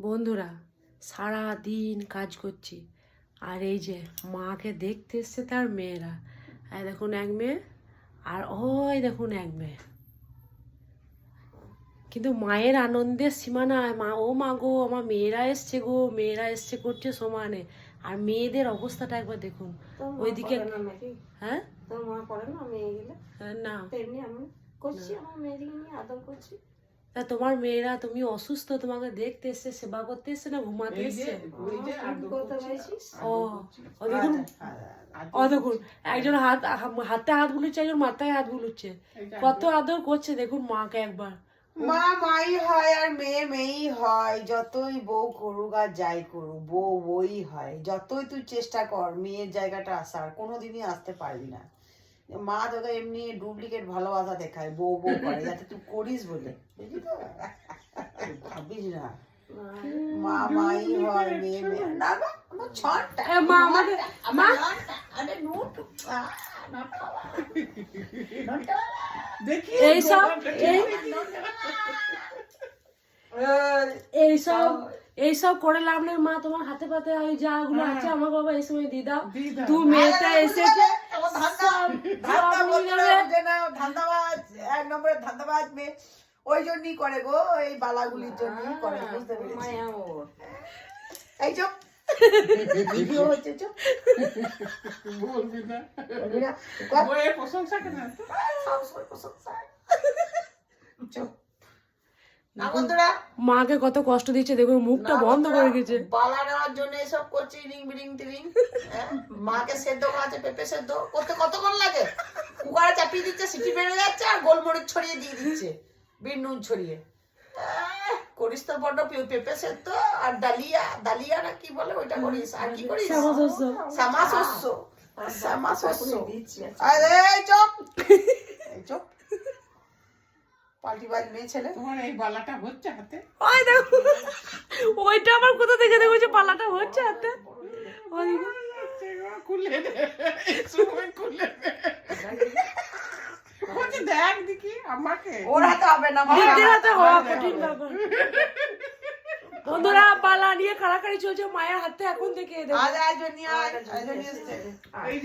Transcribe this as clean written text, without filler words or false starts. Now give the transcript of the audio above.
বন্ধুরা সারা দিন কাজ করছি আর এই যে মাকে দেখতে এসছে তার মেয়েরা, আর দেখুন এক মেয়ে আর ওই দেখুন এক মেয়ে, কিন্তু মায়ের আনন্দের সীমা নাই। মা ও মা গো আমার মেয়েরা এসছে গো, মেয়েরা এসছে করছে সমানে, আর মেয়েদের অবস্থাটা একবার দেখুন ওইদিকে। হ্যাঁ তোর মা করে না মেয়ে গেলে? না তেমনি আমি করছি, আমার মেয়েদিকে নিয়ে আদর করছি। তা তোমার মেয়েরা, তুমি অসুস্থ, তোমাকে দেখতে এসছে, সেবা করতে এসছে না ঘুমাতে এসছে? ও ও দেখুন, ও দেখুন একজন হাতে হাত বুলুচ্ছে, একজন মাথায় হাত বুলুচ্ছে, কত আদর করছে দেখুন মাকে একবার। মা মাই হয় আর মেয়ে মেয়েই হয়, যতই বউ করুক আর যাই করুক বউ বই হয়। যতই তুই চেষ্টা কর মেয়ের জায়গাটা আসার, কোনোদিনই আসতে পারবি না। মা তোকে এমনি ডুপ্লিকেট ভালোবাসা দেখায়, বউ বউ করে যাতে তুই করিস বলে, বুঝলি তো? ভাবিস না মা মাই হয় মেয়ে মেয়ে। না না আমার ছটা মা আমাকে মা আরে নোট এইসব এইসব এইসব করে লাভ নেই। মা তোমার হাতে পাতে ওই যা গুলো আছে আমার বাবা এই সময় দিয়ে দাও। তুই মেয়েটা এসেছে ধান্দাবাজ, এক নম্বরের ধান্দাবাজ মেয়ে, ওই জন্যই করে গো, এই বালাগুলির জন্যই করে, বুঝতে পেরেছি। এই চুপ, ভিডিও হচ্ছে, চুপ বলবি না, বইয়ের প্রশংসা কেন? সবসময় প্রশংসা। চুপ না বন্ধুরা, মাকে কত কষ্ট দিচ্ছে দেখুন, মুখটা বন্ধ করে গেছে। বালা নেওয়ার জন্য এসব করছে, রিং বিরিং টিরিং। মাকে সেদ্ধ খাওয়াচ্ছে, পেঁপে সেদ্ধ করতে কতক্ষণ লাগে? কুকারে চাপিয়ে দিচ্ছে, সিটি বেড়ে যাচ্ছে, আর গোলমরিচ ছড়িয়ে দিয়ে দিচ্ছে, বিট নুন ছড়িয়ে। করিস তো বড্ড পেঁপে সেদ্ধ আর ডালিয়া, ডালিয়া না কি বলে ওইটা করিস, আর কি করিস? শ্যামা শস্য, শ্যামা শস্য। আরে চুপ, এই চুপ, পাল্টিবাজ মেয়ে ছেলে। তোমার এই বালাটা হচ্ছে হাতে? ওই দেখো ওইটা আমার কোথা থেকে দেখো পালাটা হচ্ছে হাতে। ওই খুলে দে, সময় খুলে দে। বলছি দেখ দেখি আমাকে। ওর হাতে হবে না, নিজের হাতে হওয়া কঠিন ব্যাপার। বন্ধুরা পালা নিয়ে কাড়াকাড়ি চলছে মায়ের হাতে এখন থেকে। আজ নিয়ে এসছে।